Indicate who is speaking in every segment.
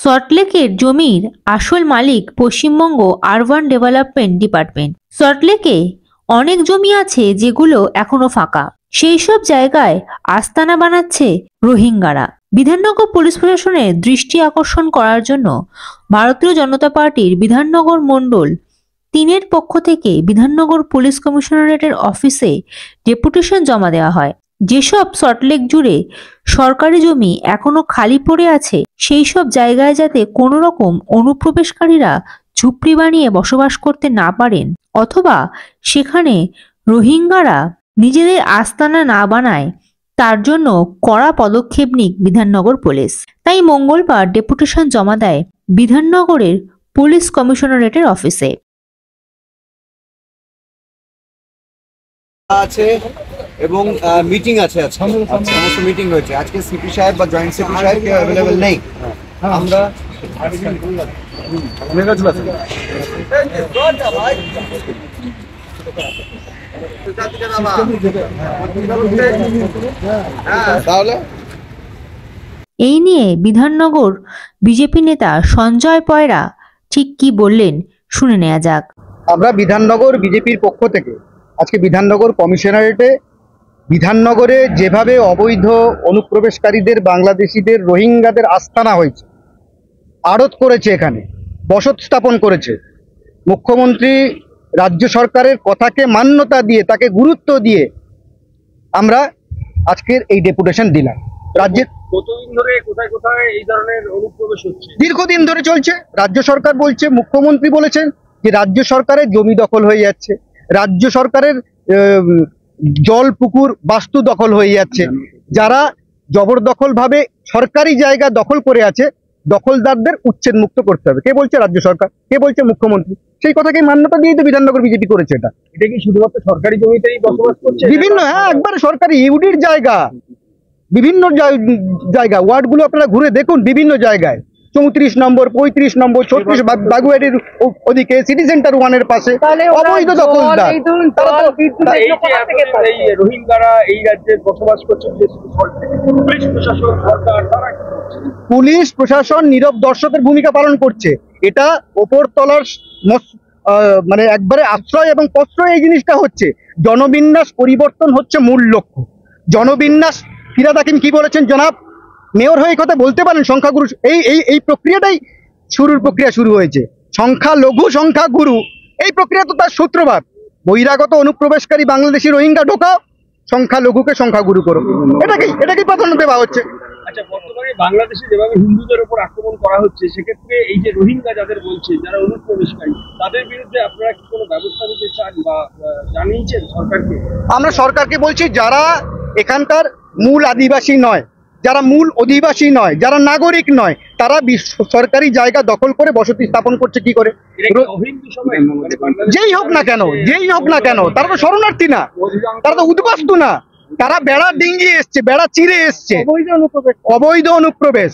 Speaker 1: সল্টলেকের জমির আসল মালিক পশ্চিমবঙ্গ আরবান ডেভেলপমেন্ট ডিপার্টমেন্ট। সল্টলেকে অনেক জমি আছে যেগুলো এখনো ফাঁকা, সেই সব জায়গায় আস্তানা বানাচ্ছে রোহিঙ্গারা। বিধাননগর পুলিশ প্রশাসনের দৃষ্টি আকর্ষণ করার জন্য ভারতীয় জনতা পার্টির বিধাননগর মণ্ডল 3-এর পক্ষ থেকে বিধাননগর পুলিশ কমিশনারেটের অফিসে ডেপুটেশন জমা দেওয়া হয়। যেসব সল্টলেক জুড়ে সরকারি জমি এখনো খালি পড়ে আছে সেই সব জায়গায় যাতে কোনো রকম অনুপ্রবেশকারীরা ঝুপড়ি বানিয়ে বসবাস করতে না পারেন, অথবা সেখানে রোহিঙ্গারা নিজেদের আস্তানা না বানায়, তার জন্য কড়া পদক্ষেপ নিক বিধাননগর পুলিশ। তাই মঙ্গলবার ডেপুটেশন জমা দেয় বিধাননগরের পুলিশ কমিশনারেটের অফিসে।
Speaker 2: আছে এবং মিটিং আছে, সমস্ত মিটিং হয়েছে আজকে। সিপি সাহেব বা জয়েন্ট সিপি সাহেব কেউ অ্যাভেলেবেল নেই। আমরা তাহলে
Speaker 1: এই নিয়ে বিধাননগর বিজেপি নেতা সঞ্জয় পয়রা ঠিক কি বললেন শুনে নেওয়া যাক।
Speaker 3: আমরা বিধাননগর বিজেপির পক্ষ থেকে আজকে বিধাননগর কমিশনারেটে বিধাননগরে যেভাবে অবৈধ অনুপ্রবেশকারীদের, বাংলাদেশিদের, রোহিঙ্গাদের আস্তানা হয়েছে, আড়ত করেছে, এখানে বসত স্থাপন করেছে, মুখ্যমন্ত্রী রাজ্য সরকারের কথাকে মান্যতা দিয়ে, তাকে গুরুত্ব দিয়ে আমরা আজকের এই ডেপুটেশন দিলাম। রাজ্যের
Speaker 4: কতদিন ধরে কোথায় কোথায় এই ধরনের অনুপ্রবেশ হচ্ছে?
Speaker 3: দীর্ঘদিন ধরে চলছে। রাজ্য সরকার বলছে, মুখ্যমন্ত্রী বলেছেন যে রাজ্য সরকারের জমি দখল হয়ে যাচ্ছে, রাজ্য সরকারের জল, পুকুর, বাস্তু দখল হয়ে যাচ্ছে। যারা জবরদখল ভাবে সরকারি জায়গা দখল করে আছে, দখলদারদের উচ্ছেদ মুক্ত করতে হবে। কে বলছে? রাজ্য সরকার। কে বলছে? মুখ্যমন্ত্রী। সেই কথাকে মান্যতা দিয়ে তো বিধাননগর বিজেপি করেছে।
Speaker 4: এটা কি শুধুমাত্র সরকারি জমিতেই বসবাস করছে?
Speaker 3: বিভিন্ন, হ্যাঁ, একবারে সরকারি ইউডির জায়গা, বিভিন্ন জায়গা, ওয়ার্ডগুলো আপনারা ঘুরে দেখুন, বিভিন্ন জায়গায় 34 নম্বর, 35 নম্বর, 36 বাগুয়াটির ওদিকে, সিটি সেন্টার 1-এর পাশে অবৈধ দখলদার।
Speaker 4: রোহিঙ্গারা এই রাজ্যে বসবাস করছে,
Speaker 3: পুলিশ প্রশাসন নীরব দর্শকের ভূমিকা পালন করছে। এটা ওপরতলার মানে একবারে আশ্রয় এবং প্রশ্রয় এই জিনিসটা হচ্ছে। জনবিন্যাস পরিবর্তন হচ্ছে মূল লক্ষ্য। জনবিন্যাস, ফিরাদ হাকিম কি বলেছেন জনাব মেয়র হয়ে কথা বলতে পারেন? সংখ্যাগুরু, এই প্রক্রিয়াটাই প্রক্রিয়া শুরু হয়েছে। সংখ্যালঘু, সংখ্যাগুরু, এই প্রক্রিয়া তো তার সূত্রপাত। বহিরাগত অনুপ্রবেশকারী বাংলাদেশি রোহিঙ্গা ঢোকাও, সংখ্যালঘুকে সংখ্যাগুরু করো, এটাকেই প্রাধান্য দেওয়া হচ্ছে।
Speaker 4: আচ্ছা, বর্তমানে বাংলাদেশে যেভাবে হিন্দুদের উপর আক্রমণ করা হচ্ছে, সেক্ষেত্রে এই যে রোহিঙ্গা যাদের বলছে, যারা অনুপ্রবেশকারী, তাদের বিরুদ্ধে আপনারা কি কোনো ব্যবস্থা নিতে চান বা জানিয়েছেন সরকারকে?
Speaker 3: আমরা সরকারকে বলছি, যারা এখানকার মূল আদিবাসী নয়, যারা মূল অধিবাসী নয়, যারা নাগরিক নয়, তারা সরকারি জায়গা দখল করে বসতি স্থাপন করছে কি করে? যেই হোক না কেন, তারা তো শরণার্থী না, তারা তো উদ্বাস্তু না, তারা বেড়া ডিঙ্গিয়ে এসছে, বেড়া চিরে এসছে, অবৈধ অনুপ্রবেশ।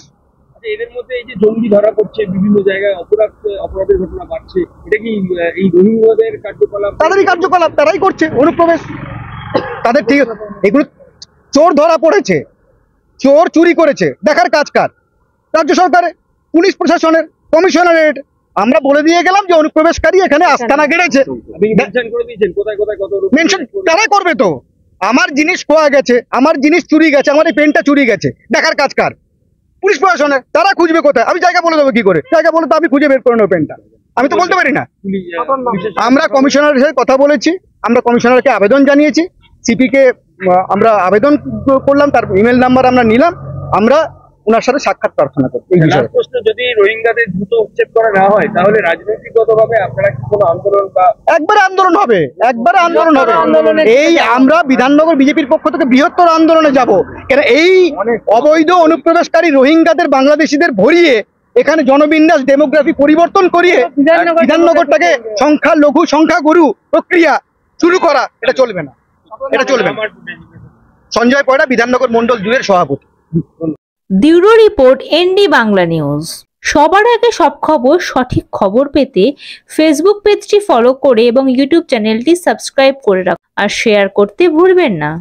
Speaker 4: এদের মধ্যে এই যে জঙ্গি ধরা পড়ছে, বিভিন্ন জায়গায় অপরাধের ঘটনা বাড়ছে, এটা কি এই রোহিঙ্গাদের কার্যকলাপ?
Speaker 3: তাদেরই কার্যকলাপ, তারাই করছে অনুপ্রবেশ। তাদের ঠিক, এগুলো চোর ধরা পড়েছে, চোর চুরি করেছে, দেখার কাজ কার? রাজ্য সরকারের, পুলিশ প্রশাসনের, কমিশনারেট। আমরা বলে দিয়ে গেলাম যে অনুপ্রবেশকারী এখানে আস্তানা গেড়েছে। মেনশন তারা করবে তো। আমার জিনিস খোয়া গেছে, আমার জিনিস চুরি গেছে, আমার এই পেনটা চুরি গেছে, দেখার কাজ কার? পুলিশ প্রশাসনের। তারা খুঁজবে কোথায়? আমি জায়গা বলে দেবো কি করে? জায়গা বলে তো আমি খুঁজে বের করে নেবো পেনটা, আমি তো বলতে পারি না। আমরা কমিশনারের সাথে কথা বলেছি, আমরা কমিশনারকে আবেদন জানিয়েছি, সিপিকে আমরা আবেদন করলাম, তার ইমেল নাম্বার আমরা নিলাম, আমরা ওনার সাথে সাক্ষাৎ প্রার্থনা করি এই বিষয়ে।
Speaker 4: যদি রোহিঙ্গাদের দ্রুত উচ্ছেদ করা না হয়, তাহলে রাজনৈতিকভাবে আপনারা কি কোনো আন্দোলন বা? একবারে আন্দোলন হবে। এই আমরা বিধাননগর বিজেপির পক্ষ থেকে বৃহত্তর আন্দোলনে যাব। কেন এই অবৈধ অনুপ্রবেশকারী রোহিঙ্গাদের, বাংলাদেশিদের ভরিয়ে এখানে জনবিন্যাস, ডেমোগ্রাফি পরিবর্তন করিয়ে বিধাননগরটাকে সংখ্যালঘু, সংখ্যাগুরু প্রক্রিয়া শুরু করা, এটা চলবে না, এটা চলবে না। সঞ্জয় পয়রা, বিধাননগর মণ্ডল 2-এর সভাপতি।
Speaker 1: Bureau report, ND Bangla news. সবার আগে সব খবর, সঠিক খবর পেতে ফেসবুক পেজটি ফলো করে এবং ইউটিউব চ্যানেলটি সাবস্ক্রাইব করে রাখুন আর শেয়ার করতে ভুলবেন না।